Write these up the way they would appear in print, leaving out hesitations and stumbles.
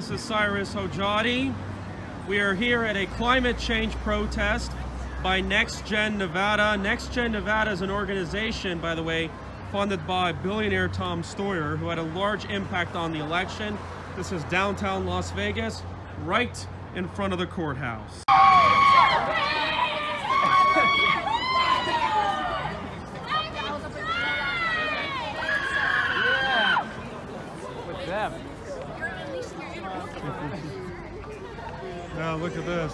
This is Cyrus Hojadi. We are here at a climate change protest by Next Gen Nevada. Next Gen Nevada is an organization, by the way, funded by billionaire Tom Steyer, who had a large impact on the election. This is downtown Las Vegas, right in front of the courthouse. Now look at this.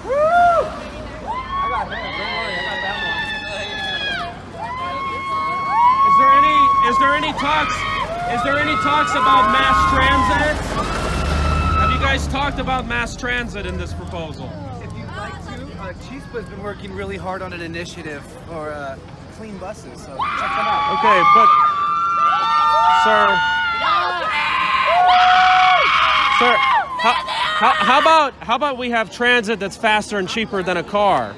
Woo! I got that. Don't worry, I got that one. Is there any talks about mass transit? Have you guys talked about mass transit in this proposal? If you'd like to, Chispa's been working really hard on an initiative for clean buses, so check them out. Okay, but sir, how about we have transit that's faster and cheaper than a car?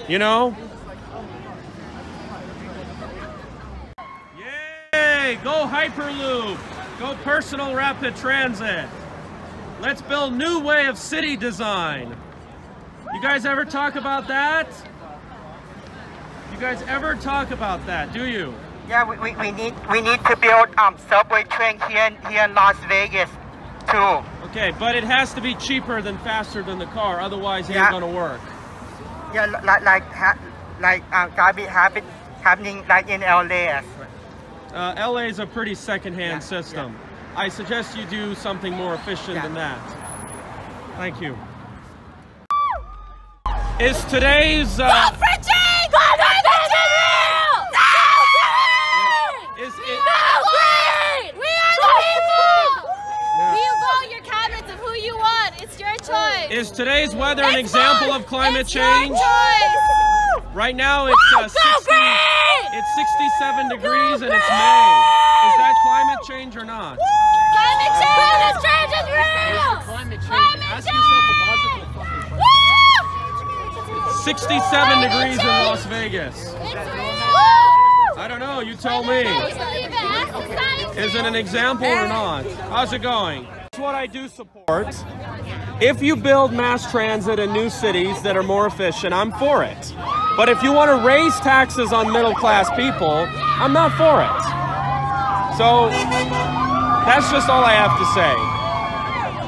You know? Yay! Go Hyperloop! Go personal rapid transit! Let's build new way of city design. You guys ever talk about that? You guys ever talk about that, do you? Yeah, we need to build subway train here in Las Vegas too. Okay, but it has to be cheaper than faster than the car, otherwise it ain't gonna work. Yeah, happening like in LA. LA is a pretty second-hand system. Yeah. I suggest you do something more efficient than that. Thank you. Is today's Is today's weather an example of climate change? Right now it's 67 degrees and it's May. Is that climate change or not? Climate change is real! Climate change. Ask yourself a logical fucking question. 67 degrees in Las Vegas. I don't know, you tell me. Is it an example or not? How's it going? That's what I do support. If you build mass transit in new cities that are more efficient, I'm for it. But if you want to raise taxes on middle-class people, I'm not for it. So that's just all I have to say.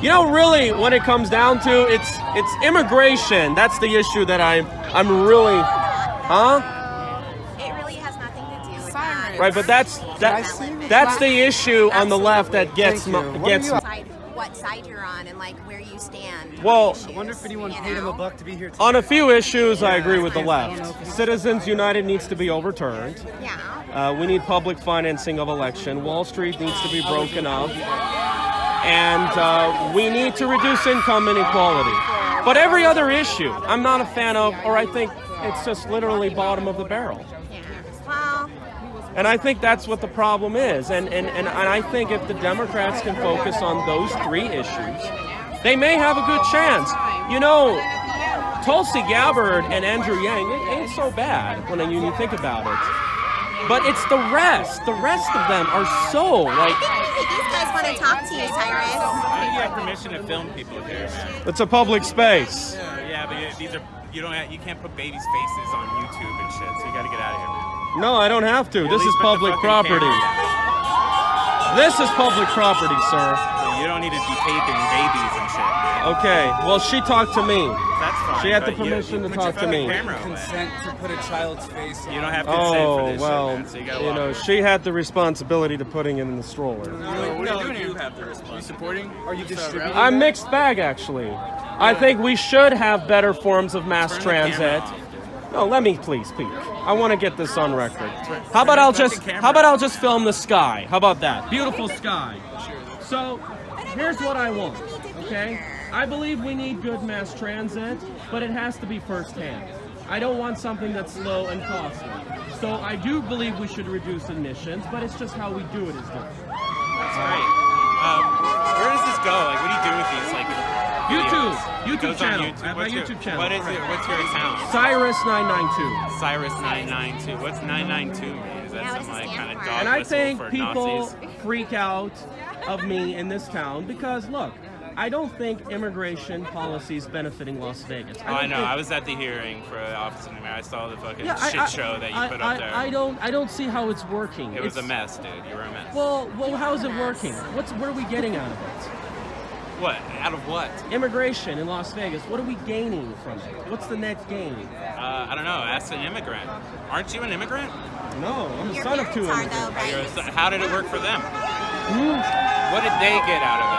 You know, really, when it comes down to it's immigration. That's the issue that I'm really, It really has nothing to do with that. Right, but that's the issue on the left that gets what side you're on and like where you stand. Well, I wonder if anyone paid him a buck to be here today. On a few issues, I agree with the left. Citizens United needs to be overturned. Yeah. We need public financing of election. Wall Street needs to be broken up. And we need to reduce income inequality. But every other issue, I'm not a fan of, or I think it's just literally bottom of the barrel. Yeah. Well. And I think that's what the problem is. And I think if the Democrats can focus on those three issues, they may have a good chance. You know, Tulsi Gabbard and Andrew Yang, it ain't so bad when you think about it. But it's the rest. The rest of them are so like. These guys want to talk to you, Cyrus. Why do you have permission to film people here, man? It's a public space. Yeah, but these are you can't put babies' faces on YouTube and shit. So you got to get out of here, man. No, I don't have to. This is public property. This is public property, sir. So you don't need to be taping babies and shit, man. Okay, well, she talked to me. That's fine. She had the permission to talk to me. Consent to put a child's face on. You don't have consent for this well, shit, man, so you gotta walk away. she had the responsibility to putting it in the stroller. You have the responsibility. Are you supporting? Are you distributing? I'm mixed bag, actually. I think we should have better forms of mass transit. No, let me please speak. I want to get this on record. How about I'll just film the sky? How about that? Beautiful sky. So, here's what I want, okay? I believe we need good mass transit, but it has to be firsthand. I don't want something that's slow and costly. So I do believe we should reduce emissions, but it's just how we do it is different. That's right. Where does this go? Like, what do you do with these? Like, YouTube channel. YouTube. I have a YouTube channel. What is it? What's your account? Cyrus992. Cyrus992. What's 992 mean? Is that some like kind of for? dog And I whistle think for people Nazis. freak out of me in this town because, look, I don't think immigration policy is benefiting Las Vegas. I know. think- I was at the hearing for the Office of the Mayor. I saw the fucking Yeah, shit show that you put up there. I don't see how it's working. It was a It's- mess, dude. You were a mess. Well, how is it working? What are we getting out of it? What? Out of what? Immigration in Las Vegas. What are we gaining from it? What's the net gain? I don't know. Ask an immigrant. Aren't you an immigrant? No, I'm the Your son of two parents are, immigrants. though, You're a right? son- How did it work for them? What did they get out of it?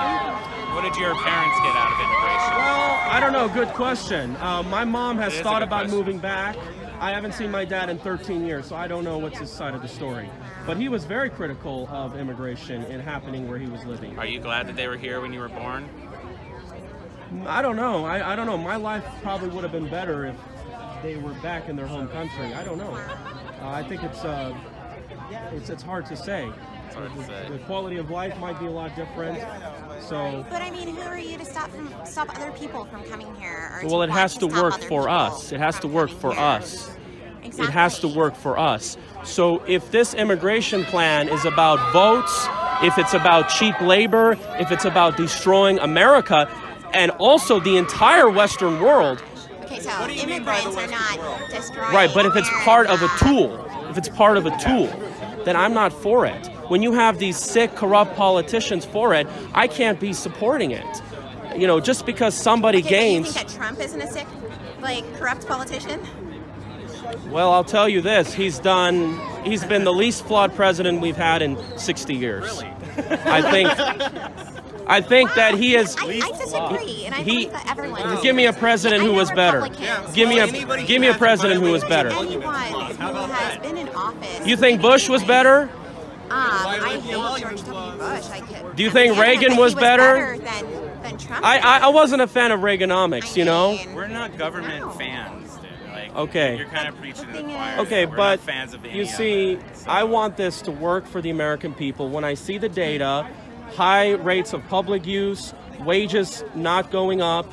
What did your parents get out of immigration? Well, I don't know. Good question. My mom has It is a thought good about question. moving back. I haven't seen my dad in 13 years, so I don't know what's his side of the story. But he was very critical of immigration and happening where he was living. Are you glad that they were here when you were born? I don't know. I don't know. My life probably would have been better if they were back in their home country. I don't know. I think it's hard to say. It's hard to say. The quality of life might be a lot different. So, But I mean, who are you to stop other people from coming here? Or well, it has to stop work other for people us. It has to from work coming for here? us. Exactly. It has to work for us. So if this immigration plan is about votes, if it's about cheap labor, if it's about destroying America, and also the entire Western world, Okay, so immigrants are not destroying. right, but if it's part of a tool, then I'm not for it. When you have these sick, corrupt politicians for it, I can't be supporting it. You know, just because somebody Okay, gains... but you think that Trump isn't a sick, corrupt politician? Well, I'll tell you this, he's been the least flawed president we've had in 60 years. Really? I think that he is... I disagree, and I believe that everyone does. Give me a president who was better. Give me a president who was better. Anyone who has been in office. You think Bush was better? I hate George W. Bush. Do you think Reagan was better? Than Trump? I wasn't a fan of Reaganomics, you know? We're not government fans, dude. Like, Okay. You're kind of preaching to the choir. Okay, We're but not fans of any you of see, it, so. I want this to work for the American people. When I see the data, high rates of public use, wages not going up,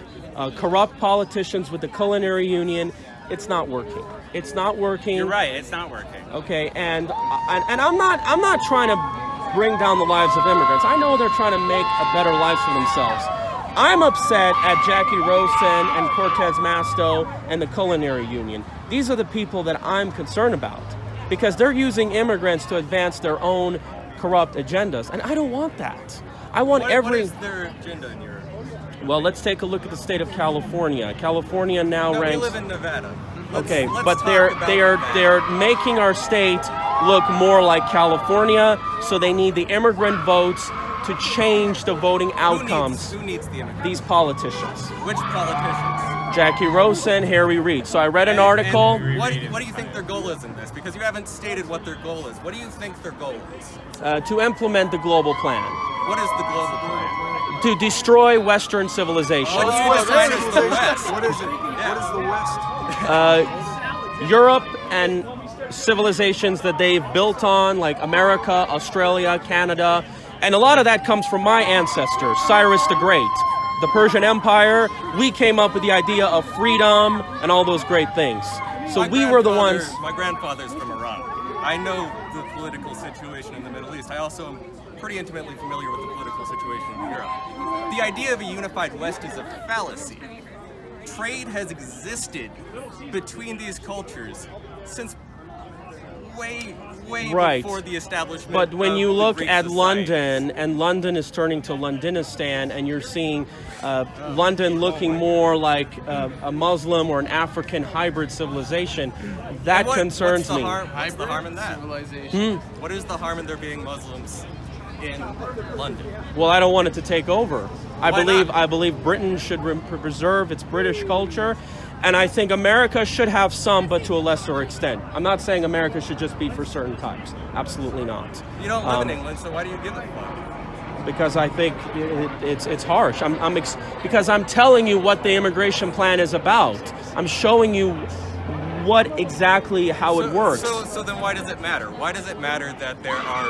corrupt politicians with the Culinary Union, it's not working. It's not working. You're right. It's not working. Okay, and I'm not trying to bring down the lives of immigrants. I know they're trying to make a better life for themselves. I'm upset at Jacky, Rosen, and Cortez, Masto, and the Culinary Union. These are the people that I'm concerned about because they're using immigrants to advance their own corrupt agendas, and I don't want that. I want What is their agenda in your... Well, let's take a look at the state of California. California now No, ranks... we live in Nevada. Okay, Let's but talk about they're making our state look more like California, so they need the immigrant votes to change the voting outcomes. Who needs the immigrants? These politicians. Which politicians? Jacky, Rosen, Reid. So I read an article. And what do you think their goal is in this? Because you haven't stated what their goal is. What do you think their goal is? To implement the global plan. What is the global plan? To destroy Western civilization. What is the West? What is it? What is the West? Europe and civilizations that they've built on, like America, Australia, Canada, and a lot of that comes from my ancestors, Cyrus the Great, the Persian Empire. We came up with the idea of freedom and all those great things. So we were the ones... My grandfather's from Iran. I know the political situation in the Middle East. I also am pretty intimately familiar with the political situation in Europe. The idea of a unified West is a fallacy. Trade has existed between these cultures since way before the establishment. But when of you the look Greek at society. London, and London is turning to Londonistan, and you're seeing London looking more like a Muslim or an African hybrid civilization, that concerns me. What's the harm in that? What is the harm in there being Muslims in London? Well, I don't want it to take over. Why not? I believe Britain should preserve its British culture, and I think America should have some, but to a lesser extent. I'm not saying America should just be for certain types. Absolutely not. You don't live in England, so why do you give a fuck? Because I think it's harsh. Because I'm telling you what the immigration plan is about. I'm showing you what exactly how it works. So then why does it matter? Why does it matter that there are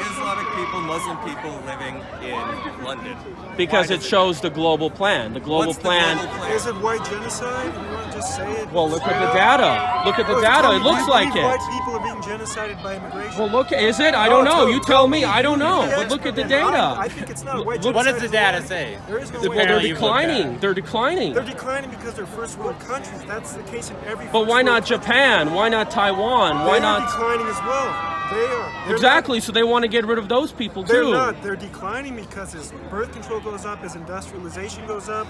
Islamic people, Muslim people living in London. Because it shows the global plan. The global plan. Is it white genocide? You want to just say it? Well, look at the data. Look at the data. It looks like it. White people are being genocided by immigration. Well, look, is it? I don't know. You tell me. I don't know. But look at the data. I think it's not white genocide. What does the data say? There is no Well, white they're you've declining. They're declining. They're declining because they're first world countries. That's the case in every. But why not Japan? Why not Taiwan? Why They're not? declining as well. They are. They're Exactly. So they want to get rid of those people They're too. not. They're declining because as birth control goes up, as industrialization goes up,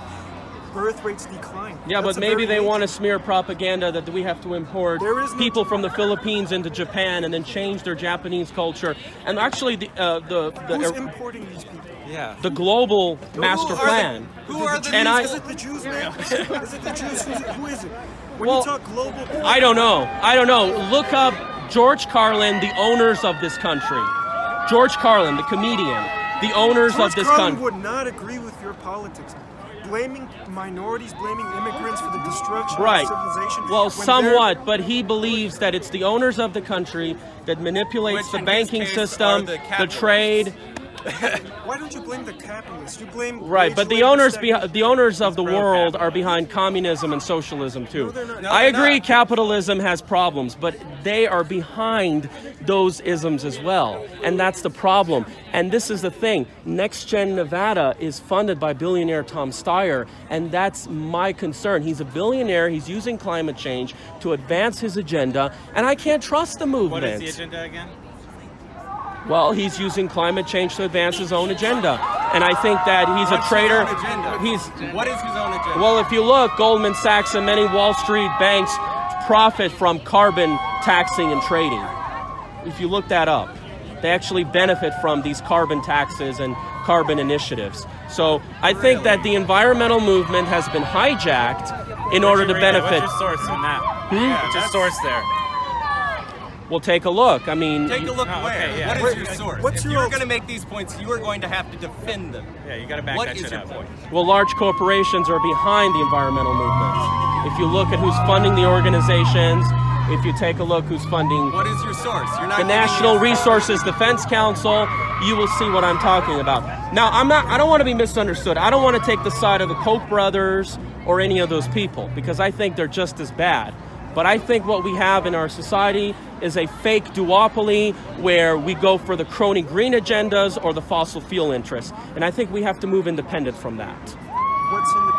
birth rates decline. Yeah, That's but a maybe very they want to smear propaganda that we have to import There is no- people from the Philippines into Japan and then change their Japanese culture. And actually, Who's importing these people? Yeah. the global master are they? plan. Who are the And I- Is it the Jews, man? Is it the Jews? Who is it? When Well, you talk global, I don't know. I don't know. Look up George Carlin, the owners of this country. George Carlin, the comedian, the owners George of this Carlin country. would not agree with your politics. Blaming minorities, blaming immigrants for the destruction Right. of civilization. Well, when somewhat, but he believes that it's the owners of the country that manipulates Which the in banking this case system, are the the capitalists. trade. Why don't you blame the capitalists? You blame Right, but wage the labor owners stagnation. the owners of the Pro world capital. are behind communism and socialism too. No, they're not. No, I they're agree not. capitalism has problems, but they are behind those isms as well. And that's the problem. And this is the thing. Next Gen Nevada is funded by billionaire Tom Steyer, and that's my concern. He's a billionaire, he's using climate change to advance his agenda, and I can't trust the movement. What is the agenda again? Well, he's using climate change to advance his own agenda. And I think that he's What's a traitor. his own agenda? He's What is his own agenda? Well, if you look, Goldman Sachs and many Wall Street banks profit from carbon taxing and trading. If you look that up, they actually benefit from these carbon taxes and carbon initiatives. So I think that the environmental movement has been hijacked in order to benefit. What's your source on that? What's your source there? Well, take a look. I mean, Take a look Oh, where? okay, yeah. What is Wait, your source? what's If your you were alt- going to make these points, you are going to have to defend them. Yeah, you got to back What that is shit your up. point? well, large corporations are behind the environmental movement. If you look at who's funding the organizations, if you take a look who's funding What is your source? You're not the giving National us- Resources Defense Council, you will see what I'm talking about. Now, I don't want to be misunderstood. I don't want to take the side of the Koch brothers or any of those people because I think they're just as bad. But I think what we have in our society is a fake duopoly where we go for the crony green agendas or the fossil fuel interests. And I think we have to move independent from that. What's in the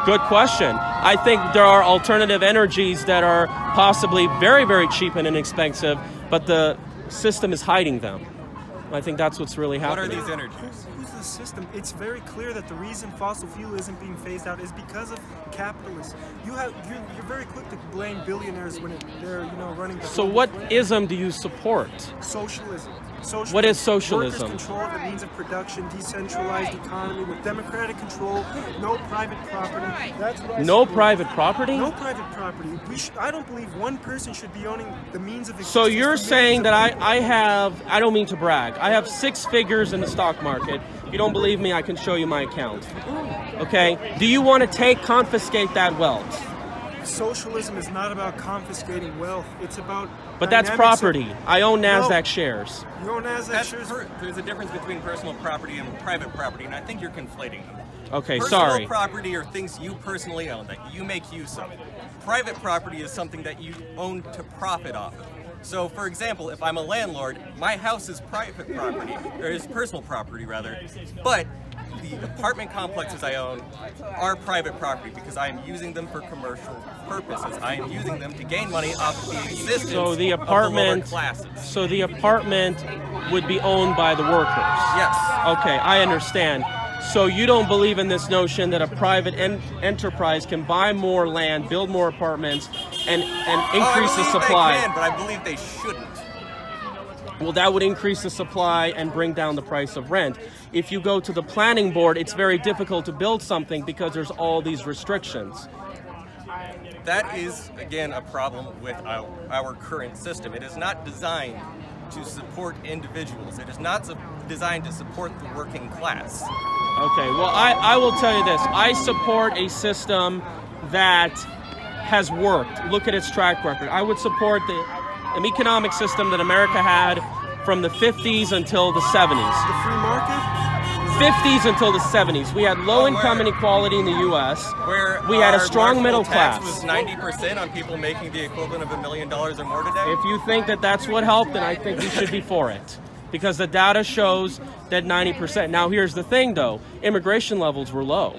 Good question. I think there are alternative energies that are possibly very, very cheap and inexpensive, but the system is hiding them. I think that's what's really What are happening. these energies? Who's the system? It's very clear that the reason fossil fuel isn't being phased out is because of capitalists. You're very quick to blame billionaires when they're running the So global what plan. ism do you support? Socialism. What is socialism? Workers control the means of production, decentralized economy with democratic control, no private property. That's what I No support. private property? No private property. I don't believe one person should be owning the means of existence. So you're for saying millions that of I don't mean to brag, I have 6 figures in the stock market. If you don't believe me, I can show you my account. Okay? Do you want to confiscate that wealth? Socialism is not about confiscating wealth. It's about. But that's dynamics of- property. I own NASDAQ No. shares. You own NASDAQ shares. There's a difference between personal property and private property, and I think you're conflating them. Okay, Personal sorry. property are things you personally own that you make use of. Private property is something that you own to profit off of. So, for example, if I'm a landlord, my house is private property, or is personal property rather, but the apartment complexes I own are private property because I am using them for commercial purposes. I am using them to gain money off of the existence So the of the apartment, lower classes. so the apartment would be owned by the workers. Yes. Okay, I understand. So you don't believe in this notion that a private enterprise can buy more land, build more apartments, and increase the supply? I believe they can, but I believe they shouldn't. Well, that would increase the supply and bring down the price of rent. If you go to the planning board, it's very difficult to build something because there's all these restrictions. That is, again, a problem with our current system. It is not designed to support individuals. It is not designed to support the working class. Okay, well, I will tell you this. I support a system that has worked. Look at its track record. I would support an economic system that America had from the 50s until the 70s. The free market? 50s until the 70s. We had low income inequality in the U.S. Where we had a strong middle class. Tax was 90% on people making the equivalent of $1 million or more today. If you think that that's what helped, then I think we should be for it. Because the data shows that 90%. Now here's the thing though, immigration levels were low.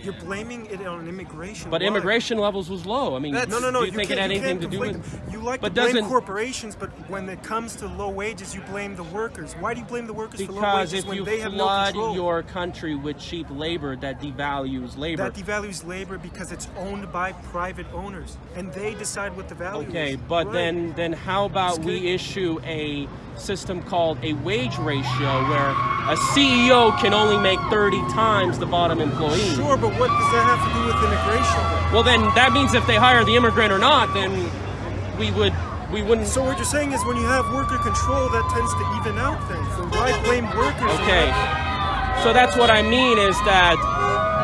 You're blaming it on immigration. But Why? immigration levels was low. I mean, No. do you think it had anything to do with? You like to blame corporations, but when it comes to low wages, you blame the workers. Why do you blame the workers for low wages when they have no control? Because if you flood your country with cheap labor, that devalues labor. That devalues labor because it's owned by private owners, and they decide what the value is. Okay, but right. then how about we issue a system called a wage ratio where a CEO can only make 30 times the bottom employee? Sure, but what does that have to do with immigration? Well, then that means if they hire the immigrant or not, then we wouldn't. So what you're saying is when you have worker control, that tends to even out things. So why blame workers? Okay, so that's what I mean is that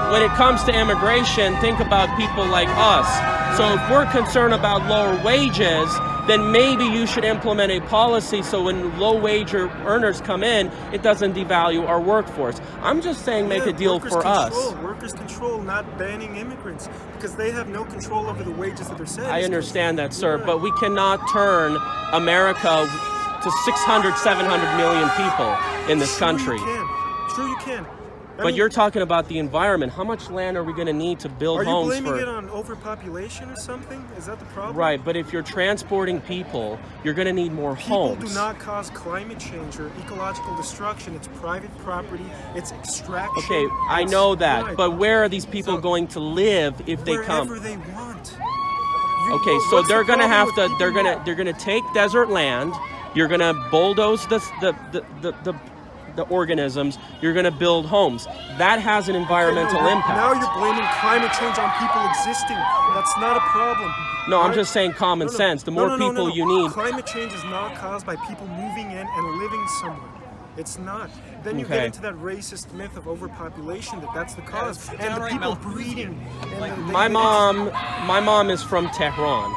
when it comes to immigration, think about people like us. So if we're concerned about lower wages, then maybe you should implement a policy so when low-wage earners come in, it doesn't devalue our workforce. I'm just saying make a deal for us. Workers control, not banning immigrants, because they have no control over the wages that they're setting. I understand that, sir, but we cannot turn America to 600, 700 million people in this country. Sure you can. But you're talking about the environment. How much land are we going to need to build homes for? Are you blaming it on overpopulation or something? Is that the problem? Right, but if you're transporting people, you're going to need more homes. People do not cause climate change or ecological destruction. It's private property. It's extraction. Okay, I know that, but where are these people going to live if they come? Wherever they want. Okay, so they're going to have to. They're going to take desert land. You're going to bulldoze the organisms, you're going to build homes. That has an environmental impact. Now you're blaming climate change on people existing. That's not a problem. No, right? I'm just saying common sense. The more people you need. Climate change is not caused by people moving in and living somewhere. It's not. Then you get into that racist myth of overpopulation that's the cause. And the people breeding. My mom is from Tehran.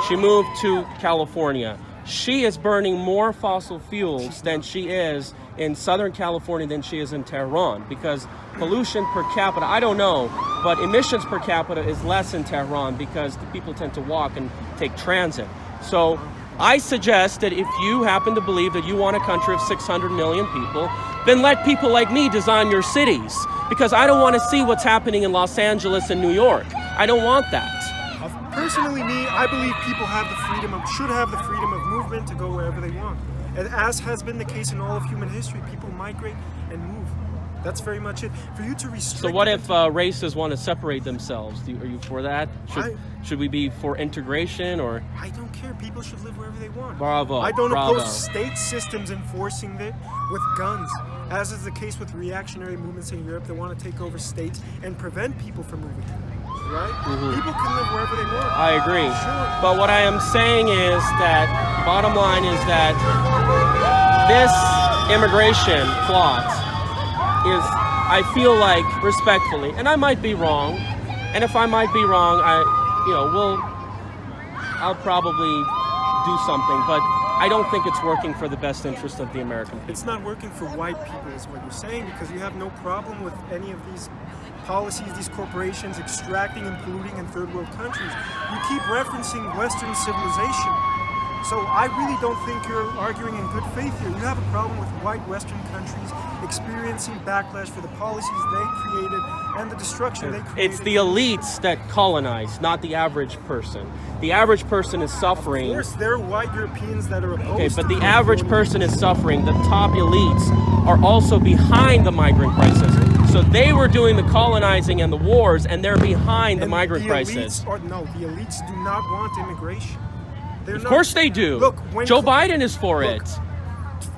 She moved to California. She is burning more fossil fuels than she is in Southern California than she is in Tehran, because pollution per capita, I don't know, but emissions per capita is less in Tehran because the people tend to walk and take transit. So I suggest that if you happen to believe that you want a country of 600 million people, then let people like me design your cities, because I don't want to see what's happening in Los Angeles and New York. I don't want that. Personally, I believe people should have the freedom of movement to go wherever they want. And as has been the case in all of human history, people migrate and move. That's very much it. For you to restrict... So what if races want to separate themselves? Are you for that? Should we be for integration or... I don't care. People should live wherever they want. Bravo. I don't oppose state systems enforcing it with guns, as is the case with reactionary movements in Europe that want to take over states and prevent people from moving. Right? People can live wherever they want. I agree. Sure. But what I am saying is that, bottom line is that this immigration plot is, I feel like, respectfully, and I might be wrong, and if I might be wrong, I'll probably do something, but I don't think it's working for the best interest of the American people. It's not working for white people is what you're saying, because you have no problem with any of these policies, these corporations extracting and polluting in third world countries. You keep referencing Western civilization. So I really don't think you're arguing in good faith here. You have a problem with white Western countries experiencing backlash for the policies they created and the destruction they created. It's the elites that colonize, not the average person. The average person is suffering. Of course, there are white Europeans that are opposed. Okay, but the average person is suffering. The top elites are also behind the migrant crisis. So they were doing the colonizing and the wars, and they're behind the migrant crisis. The elites do not want immigration. Of course they do. Look, Joe Biden is for it.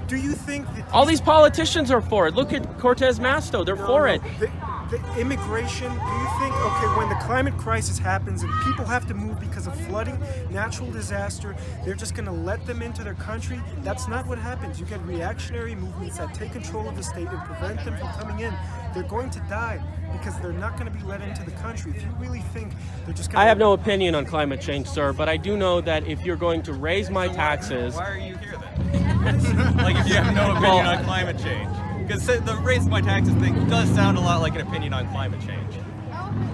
Do you think that all these politicians are for it? Look at Cortez, Masto. They're for it. The immigration, do you think, okay, when the climate crisis happens and people have to move because of flooding, natural disaster, they're just going to let them into their country? That's not what happens. You get reactionary movements that take control of the state and prevent them from coming in. They're going to die because they're not going to be let into the country. If you really think they're just going to... I have no opinion on climate change, sir, but I do know that if you're going to raise my taxes... Why are you here then? Like if you have no opinion on climate change. Because the raise my taxes thing does sound a lot like an opinion on climate change.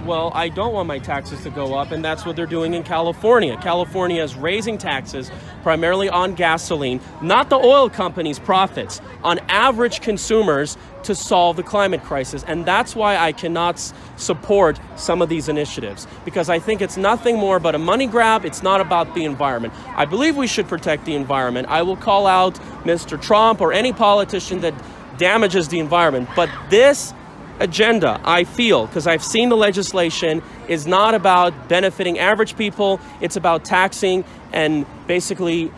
Well, I don't want my taxes to go up, and that's what they're doing in California. California is raising taxes primarily on gasoline, not the oil companies' profits, on average consumers to solve the climate crisis. And that's why I cannot support some of these initiatives, because I think it's nothing more but a money grab. It's not about the environment. I believe we should protect the environment. I will call out Mr. Trump or any politician that damages the environment, but this agenda, I feel, because I've seen the legislation, is not about benefiting average people. It's about taxing and basically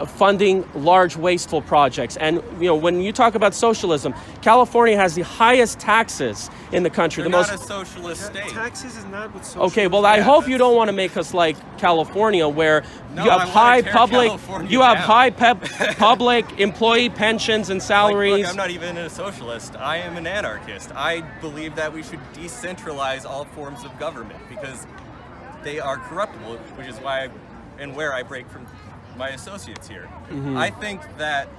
funding large wasteful projects. And you know, when you talk about socialism, California has the highest taxes in the country. They're the most not a socialist state. Taxes is not what socialism. Okay, well, I hope you don't want to make us like California, where you have high public, public employee pensions and salaries. Look, I'm not even a socialist. I am an anarchist. I believe that we should decentralize all forms of government because they are corruptible, which is why and where I break from my associates here. I think that,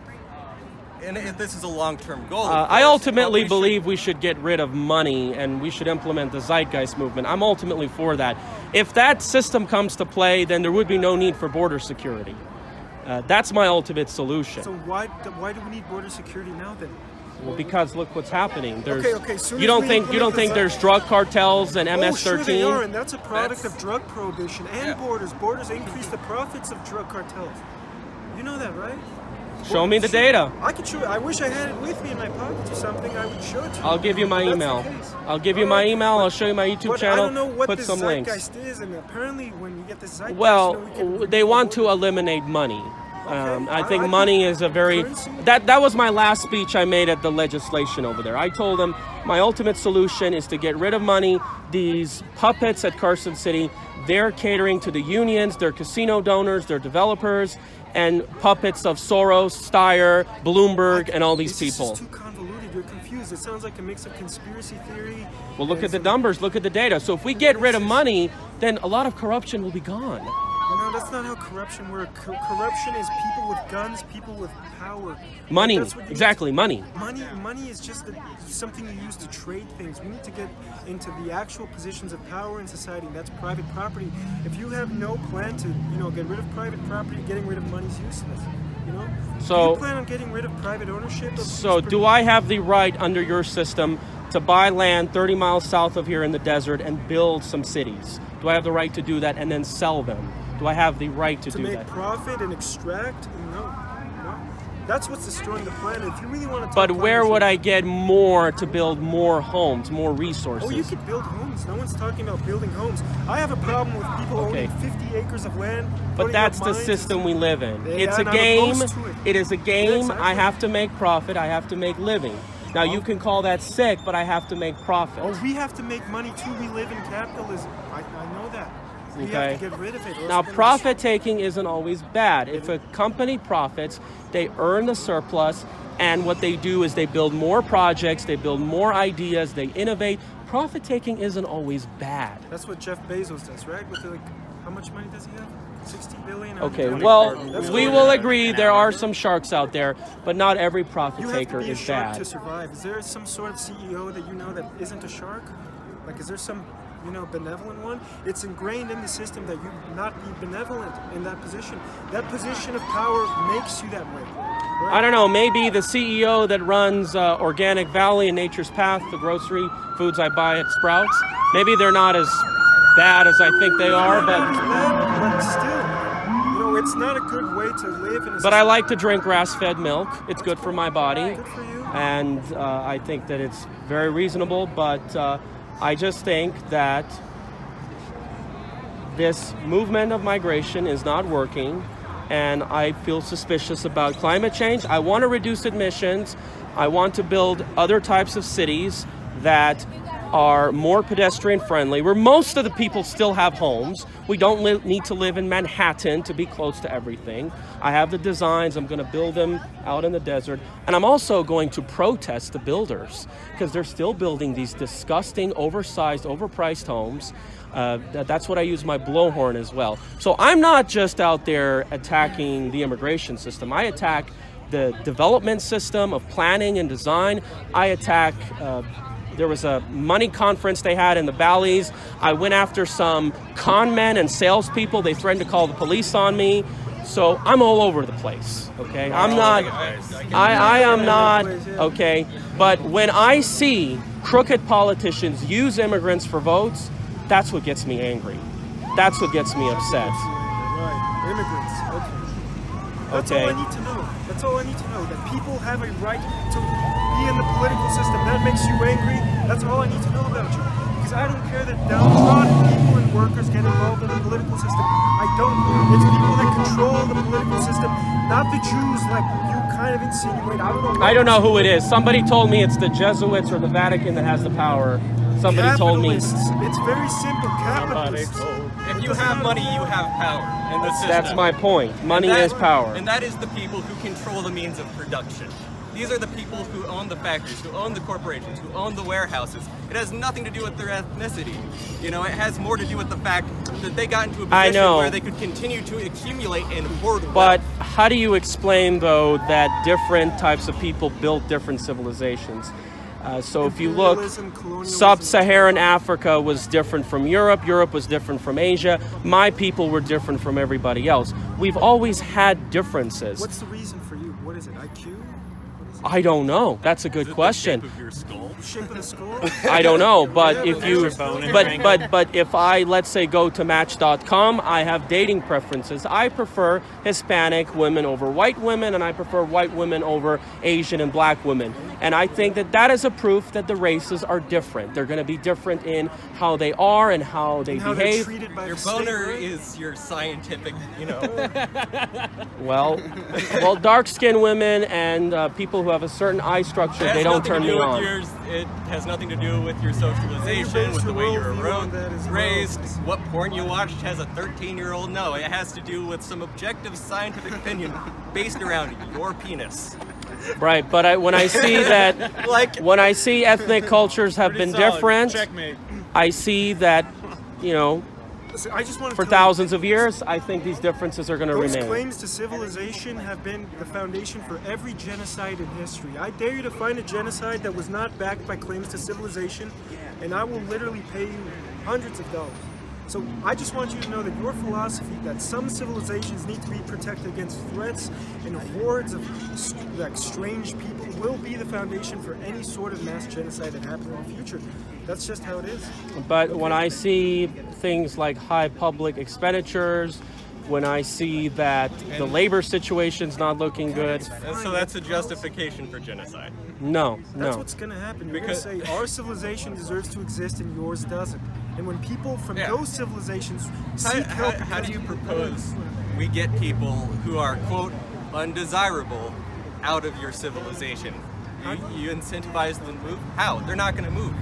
and this is a long-term goal. I ultimately believe we should get rid of money and we should implement the zeitgeist movement. I'm ultimately for that. If that system comes to play, then there would be no need for border security. That's my ultimate solution. So why do we need border security now then? Well, because look what's happening. There's, you don't think there's drug cartels and MS-13? Sure they are, and that's a product of drug prohibition and borders. Borders increase the profits of drug cartels. You know that, right? Show me the data. I could show. I wish I had it with me in my pockets or something. I would show it to you. I'll give you my email. I'll give you my email. I'll show you my YouTube channel. I don't know what put this some links. zeitgeist is, and apparently when you get this zeitgeist, well, you know, they want to eliminate money. I think money is a very... That was my last speech I made at the legislation over there. I told them my ultimate solution is to get rid of money. These puppets at Carson City, they're catering to the unions, they're casino donors, they're developers, and puppets of Soros, Steyer, Bloomberg, and all these people. It's too convoluted. You're confused. It sounds like a mix of conspiracy theory. Well, look at the numbers. Look at the data. So if we get rid of money, then a lot of corruption will be gone. No, that's not how corruption works. Corruption is people with guns, people with power. Money, exactly, money. Money is just something you use to trade things. We need to get into the actual positions of power in society, and that's private property. If you have no plan to, get rid of private property, getting rid of money is useless. So do you plan on getting rid of private ownership? So do I have the right under your system to buy land 30 miles south of here in the desert and build some cities? Do I have the right to do that and then sell them? Do I have the right to do that? To make profit and extract? No. That's what's destroying the planet. If you really want to talk But where would I get more to build more homes, more resources? Oh, you could build homes. No one's talking about building homes. I have a problem with people owning 50 acres of land. But that's the system we live in. It's a game. It is a game. Yeah, exactly. I have to make profit. I have to make living. Now, you can call that sick, but I have to make profit. Oh, we have to make money too. We live in capitalism. I know that. We have to get rid of it. Now, profit taking isn't always bad. If a company profits, they earn the surplus, and what they do is they build more projects, they build more ideas, they innovate. Profit taking isn't always bad. That's what Jeff Bezos does, right? With how much money does he have? 60 billion? Okay, well, we will agree there are some sharks out there, but not every profit taker is bad. To survive. Is there some sort of CEO that you know that isn't a shark? Like, is there some benevolent one? It's ingrained in the system that you not be benevolent in that position. That position of power makes you that way. Right? I don't know, maybe the CEO that runs Organic Valley and Nature's Path, the grocery foods I buy at Sprouts, maybe they're not as bad as I think they are, but still, it's not a good way to live in a But I like to drink grass-fed milk. It's good for my body. Good for you. And I think that it's very reasonable, but I just think that this movement of migration is not working, and I feel suspicious about climate change. I want to reduce emissions. I want to build other types of cities that are more pedestrian friendly, where most of the people still have homes. We don't need to live in Manhattan to be close to everything. I have the designs. I'm going to build them out in the desert. And I'm also going to protest the builders because they're still building these disgusting, oversized, overpriced homes. That's what I use my blowhorn as well. So I'm not just out there attacking the immigration system. I attack the development system of planning and design. I attack, there was a money conference they had in the valleys. I went after some con men and salespeople. They threatened to call the police on me. So I'm all over the place, okay? I'm not, I am not, okay? But when I see crooked politicians use immigrants for votes, that's what gets me angry. That's what gets me upset. Right, immigrants, okay. That's all I need to know. That's all I need to know, that people have a right to be in the political system. That makes you angry. That's all I need to know about you. Because I don't care that downtrodden people and workers get involved in the political system. I don't. It's people that control the political system, not the Jews like you kind of insinuate. I don't know who it is. Somebody told me it's the Jesuits or the Vatican that has the power. Somebody told me. It's very simple. Capitalists. If you have money, you have power in the system. That's my point. Money is power. And that is the people who control the means of production. These are the people who own the factories, who own the corporations, who own the warehouses. It has nothing to do with their ethnicity. You know, it has more to do with the fact that they got into a position where they could continue to accumulate and hoard wealth. But how do you explain, though, that different types of people built different civilizations? So if you look, sub-Saharan Africa was different from Europe. Europe was different from Asia. My people were different from everybody else. We've always had differences. What's the reason for you? What is it, IQ? I don't know. That's a good question. The shape of your skull? The shape of the skull? I don't know, but if you, but if I, let's say, go to Match.com, I have dating preferences. I prefer Hispanic women over white women, and I prefer white women over Asian and black women. And I think that that is a proof that the races are different. They're going to be different in how they are and how they behave. Your boner is your scientific, you know. Well, dark-skinned women and people who have a certain eye structure, they don't turn me on. It has nothing to do with your socialization, with the way you were raised, what porn you watched has a 13-year-old. No, it has to do with some objective scientific opinion based around your penis. Right, but when I see that, when I see ethnic cultures have been different, I see that, you know, for thousands of years, I think these differences are going to remain. Those claims to civilization have been the foundation for every genocide in history. I dare you to find a genocide that was not backed by claims to civilization, and I will literally pay you hundreds of dollars. So I just want you to know that your philosophy that some civilizations need to be protected against threats and hordes of like strange people will be the foundation for any sort of mass genocide that happens in the future. That's just how it is. But when I see things like high public expenditures, when I see that the labor situation's not looking good. So that's a justification for genocide? No, That's what's going to happen. You're going to say, our civilization deserves to exist and yours doesn't. And when people from those civilizations seek help... How do you propose we get people who are, quote, undesirable out of your civilization? You incentivize them to move? How? They're not going to move.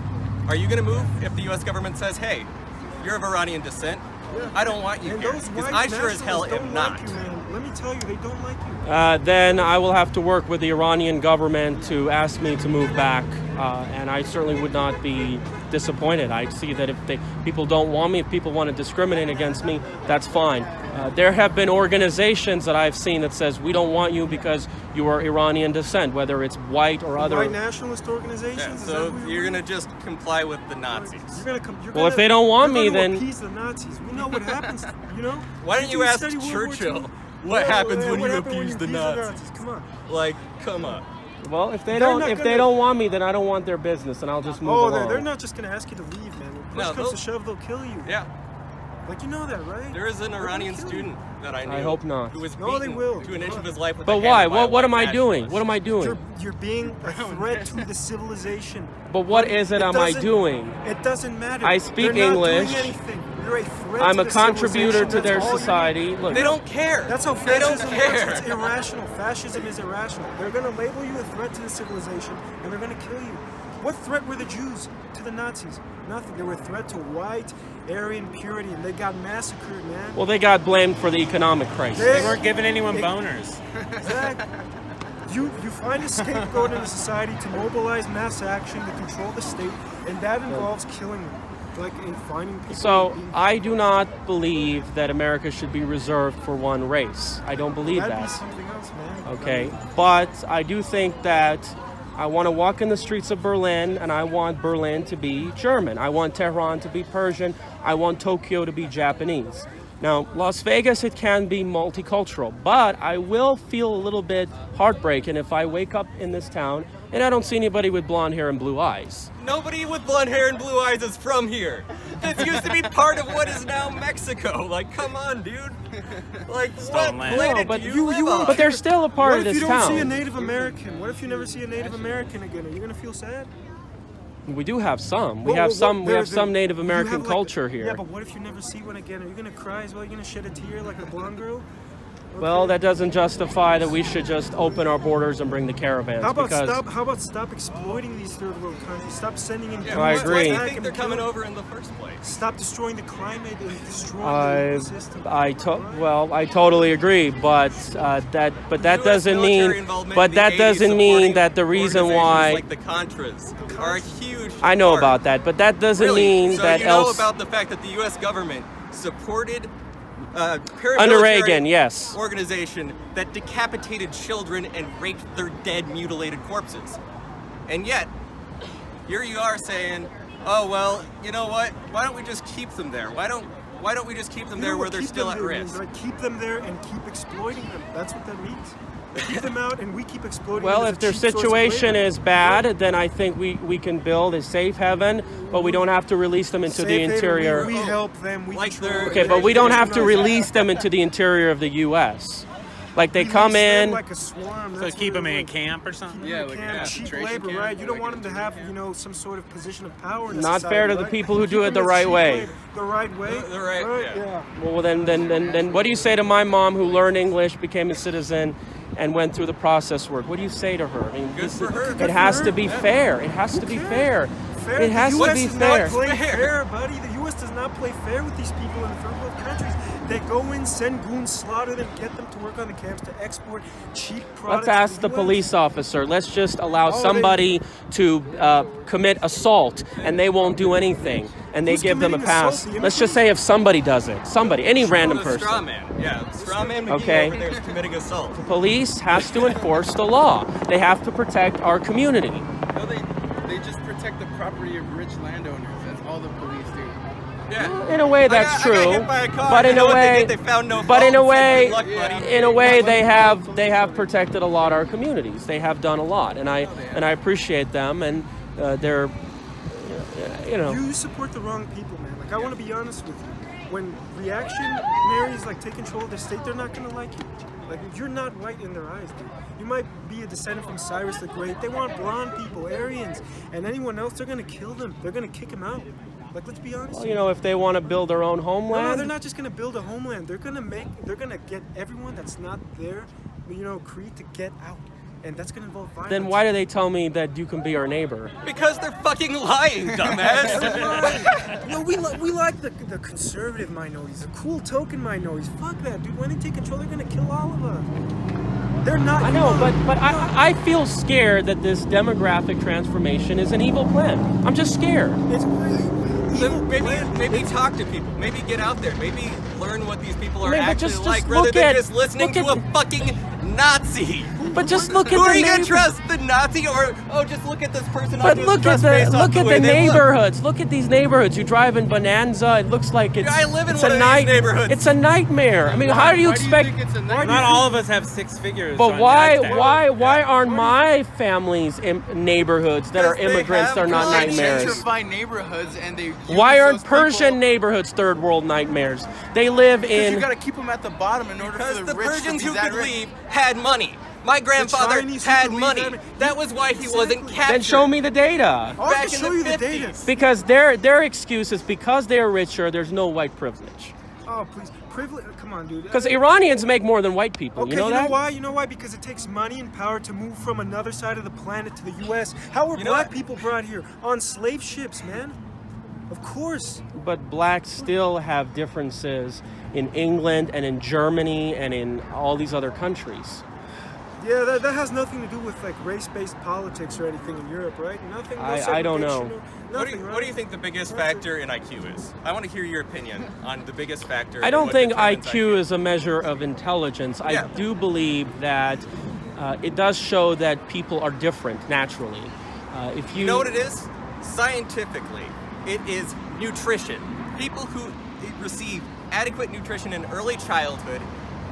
Are you going to move if the U.S. government says, hey, you're of Iranian descent, I don't want you here, because I sure as hell am not. Let me tell you, they don't like you. Then I will have to work with the Iranian government to ask me to move back, and I certainly would not be disappointed. I see that if people don't want me, if people want to discriminate against me, that's fine. There have been organizations that I've seen that says, we don't want you because you are Iranian descent, whether it's white or other. White nationalist organizations? Yeah, so you're going to just comply with the Nazis. Well, if they don't want me, then... appease the Nazis. We know what happens, you know? Why don't you ask Churchill what happens when you appease the Nazis? Come on. Like, come on. Well, if they don't want me, then I don't want their business, and I'll just move along. They're not just going to ask you to leave, man. When push comes to shove, they'll kill you. Yeah. Like, you know that, right? There is an Iranian student that I knew. I hope not. Who was beaten to an inch of his life with But why? What am I doing? What am I doing? You're being a threat to the civilization. But what is it am I doing? It doesn't matter. I speak English. Not doing anything. You're a threat I'm to a contributor to their society. Look, they don't care. That's how fascism works. It's irrational. Fascism is irrational. They're going to label you a threat to the civilization, and they're going to kill you. What threat were the Jews to the Nazis? Nothing. They were a threat to white, Aryan purity, and they got massacred, man. Well, they got blamed for the economic crisis. They weren't giving anyone boners. Exactly. You find a scapegoat in a society to mobilize mass action to control the state, and that involves killing them. Like finding people. So I do not believe that America should be reserved for one race. I don't believe that. Be something else. else, man. Okay, but I do think that I want to walk in the streets of Berlin, and I want Berlin to be German. I want Tehran to be Persian. I want Tokyo to be Japanese. Now, Las Vegas, it can be multicultural, but I will feel a little bit heartbroken if I wake up in this town and I don't see anybody with blonde hair and blue eyes. Nobody with blonde hair and blue eyes is from here. This used to be part of what is now Mexico. Like, come on, dude. Like, what planet do you live on? But they're still a part of this town. What if you don't see a Native American? What if you never see a Native American again? Are you gonna feel sad? We do have some. We have some Native American culture here. Yeah, but what if you never see one again? Are you gonna cry as well? Are you gonna shed a tear like a blonde girl? Okay. Well, that doesn't justify that we should just open our borders and bring the caravans. How about stop exploiting these third world countries? Stop sending in. I agree. Why do you think they're coming over in the first place? Stop destroying the climate and destroying the system. I totally agree, but that doesn't mean that the reason why like the Contras are a huge I know part. About that, but that doesn't mean so that you know about the fact that the U.S. government supported under Reagan, yes, organization that decapitated children and raped their dead, mutilated corpses, and yet here you are saying, "Oh well, you know what? Why don't we just keep them there? Why don't we just keep them there where they're still at risk? Right? Keep them there and keep exploiting them. That's what that means. Keep them out and we keep exploiting them. Well, if their situation is bad, then I think we can build a safe haven, but we don't have to release them into the interior. We help them. Okay, but we don't have to release them into the interior of the U.S. Like they come in. Like a swarm. So keep them in a camp or something? Yeah, like cheap labor, right? You don't want them to have, some sort of position of power in Not society, fair to the people who do it the right way. The right way? The right, yeah. Well, then what do you say to my mom who learned English, became a citizen, and went through the process work? What do you say to her? I mean, Good for her. It has to be fair. It has to be fair. It has to be fair. The U.S. does not play fair, buddy. The U.S. does not play fair with these people in the third world countries. They go in, send goons, slaughter them, get them to work on the camps to export cheap products. Let's ask the police officer. Let's just allow somebody to commit assault, and they won't do anything, and they give them a pass. Let's just say if somebody does it, any random person. Straw man. Yeah, straw man. Okay. Over there is committing assault. The police has to enforce the law. They have to protect our community. No, they just protect the property of rich landowners. That's all the police do. Yeah. In a way, that's true. But in a way, they have protected a lot of our communities. They have done a lot, and I appreciate them. And they're, You support the wrong people, man. Like I want to be honest with you. When reactionaries take control of the state, they're not gonna like you. Like you're not white in their eyes, dude. You might be a descendant from Cyrus the Great. They want blonde people, Aryans, and anyone else. They're gonna kill them. They're gonna kick them out. Like let's be honest. Well, if they want to build their own homeland. No, they're not just gonna build a homeland. They're gonna get everyone that's not there, Creed to get out. And that's going to involve violence. Then why do they tell me that you can be our neighbor? Because they're fucking lying, dumbass. No, we like the conservative minorities, the cool token minorities. Fuck that, dude. When they take control, they're going to kill all of us. They're not. I know, but I feel scared that this demographic transformation is an evil plan. I'm just scared. It's maybe talk to people. Maybe get out there. Maybe learn what these people are actually just like, rather than just listening to a fucking Nazi. But just look at Who are you gonna trust, the Nazi or just look at this person? But look at the neighborhoods. Look at these neighborhoods. You drive in Bonanza. It looks like it's. I live in one of these neighborhoods. It's a nightmare. I mean, how do you expect? Not all of us have six figures. But why aren't my family's neighborhoods that are immigrants? They're not nightmares. Gentrified neighborhoods, and they. Why aren't Persian neighborhoods third world nightmares? They live in. You got to keep them at the bottom in order for the rich Persians to be who could leave had money. My grandfather had money. That was why he wasn't captured. Then show me the data. I'll have to show you the data. Because their excuse is because they are richer, there's no white privilege. Oh, please. Privilege? Come on, dude. Because Iranians make more than white people. Okay, you know that? Why? You know why? Because it takes money and power to move from another side of the planet to the U.S. How were black people brought here? On slave ships, man. Of course. But blacks still have differences in England and in Germany and in all these other countries. Yeah, that has nothing to do with like race-based politics or anything in Europe, right? Nothing. No I don't know. Nothing, What do you think the biggest factor in IQ is? I want to hear your opinion on the biggest factor. I don't think IQ is a measure of intelligence. Yeah. I do believe that it does show that people are different naturally. If you know what it is? Scientifically, it is nutrition. People who receive adequate nutrition in early childhood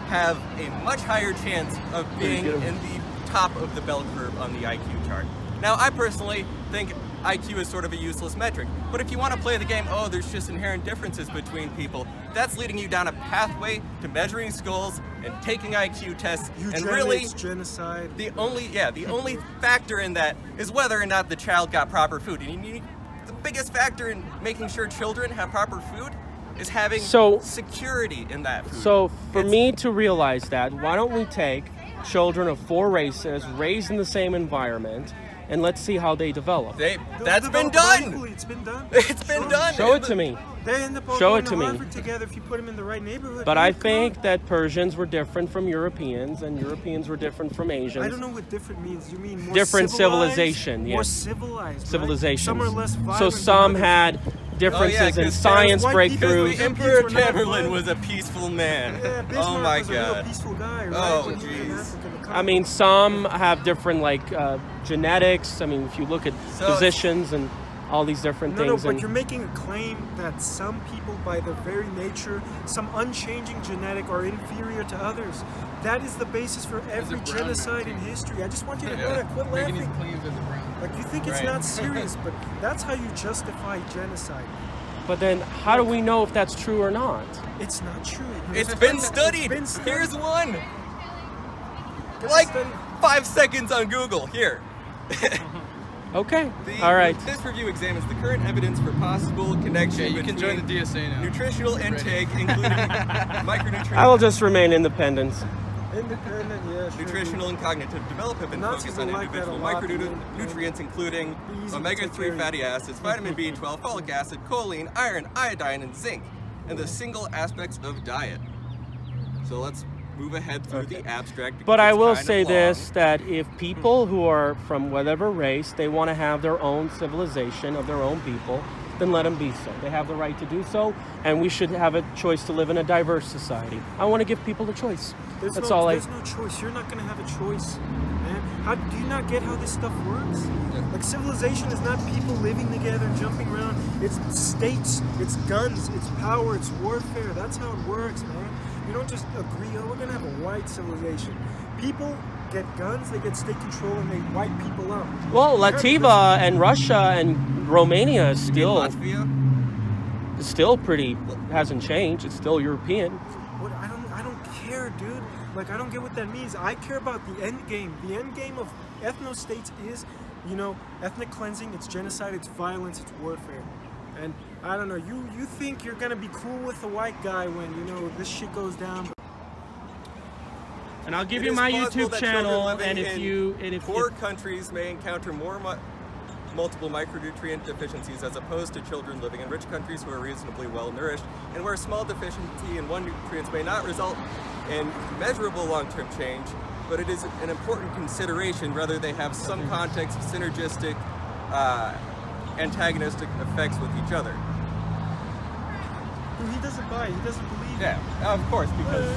have a much higher chance of being in the top of the bell curve on the IQ chart. Now, I personally think IQ is sort of a useless metric, but if you want to play the game, oh, there's just inherent differences between people, that's leading you down a pathway to measuring skulls and taking IQ tests. Eugenics, and really, genocide. the only factor in that is whether or not the child got proper food. And the biggest factor in making sure children have proper food is having security in that food. So for me to realize that, why don't we take children of 4 races raised in the same environment and let's see how they develop. That's been done. It's been done. It's been done. Show it to me. They end up all Show going it to to me. Harvard together if you put them in the right neighborhood. But I think that Persians were different from Europeans, and Europeans were different from Asians. I don't know what different means. You mean more different civilized? civilization, More yes. civilized, Civilizations. Some are less violent. So some had differences in science breakthroughs. Emperor Tamerlan was a peaceful man. Yeah, Bismarck oh my was a real God. peaceful guy, right? Oh When he was in jeez. Africa, the I mean, some have different genetics. I mean, if you look at positions and all these different things. No, but you're making a claim that some people, by their very nature, some unchanging genetic, are inferior to others. That is the basis for every genocide in history. I just want you to quit laughing. Like, you think it's not serious, but that's how you justify genocide. But then, how do we know if that's true or not? It's not true. It's been studied. Here's one. Like 5 seconds on Google. Here. Okay. All right. This review examines the current evidence for possible connection you can join the DSA now. Nutritional intake, including micronutrients. I will just remain independent. Independent, yeah. Sure. Nutritional and cognitive development and focus on individual micronutrients, including omega-3 fatty acids, vitamin B12, folic acid, choline, iron, iodine, and zinc, and the single aspects of diet. So let's move ahead through the abstract. But I will say this, that if people who are from whatever race, they want to have their own civilization of their own people, then let them be so. They have the right to do so, and we should have a choice to live in a diverse society. I want to give people the choice. There's no choice. You're not going to have a choice, man. Do you not get how this stuff works? Like, civilization is not people living together and jumping around. It's states, it's guns, it's power, it's warfare. That's how it works, man. You don't just agree, oh, we're going to have a white civilization. People get guns, they get state control, and they wipe people out. Well, Latvia and Russia and Romania is still pretty, hasn't changed. It's still European. What, I don't care, dude. Like, I don't get what that means. I care about the end game. The end game of ethno-states is, you know, ethnic cleansing, it's genocide, it's violence, it's warfare. And I don't know, you think you're gonna be cool with the white guy when, you know, this shit goes down. And I'll give you my YouTube channel, and if poor countries may encounter multiple micronutrient deficiencies as opposed to children living in rich countries who are reasonably well nourished, and where small deficiency in one nutrient may not result in measurable long-term change, but it is an important consideration whether they have some context of synergistic antagonistic effects with each other. Dude, he doesn't buy it. He doesn't believe it. Yeah, of course, because